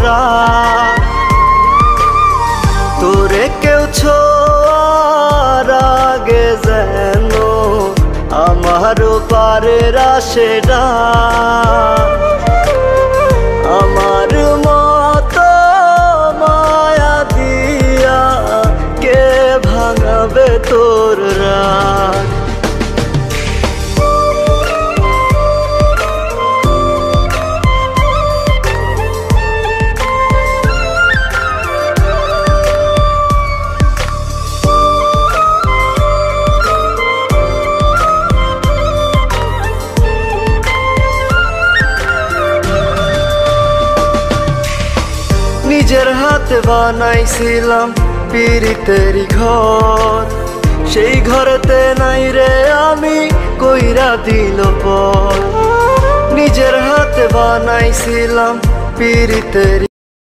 রাত। তোরে কেউ ছোঁয়ার আগে যেন আমারও পারের আসে ডাক। আমার মতো মায়া দিয়া কে ভাঙাবে তোর রাগ। নিজের হাতে বানাইছিলাম পিরিতেরি ঘর, সেই ঘরেতে নাই রে আমি কইরা দিল পর। নিজের হাতে বানাইছিলাম পিরিতেরি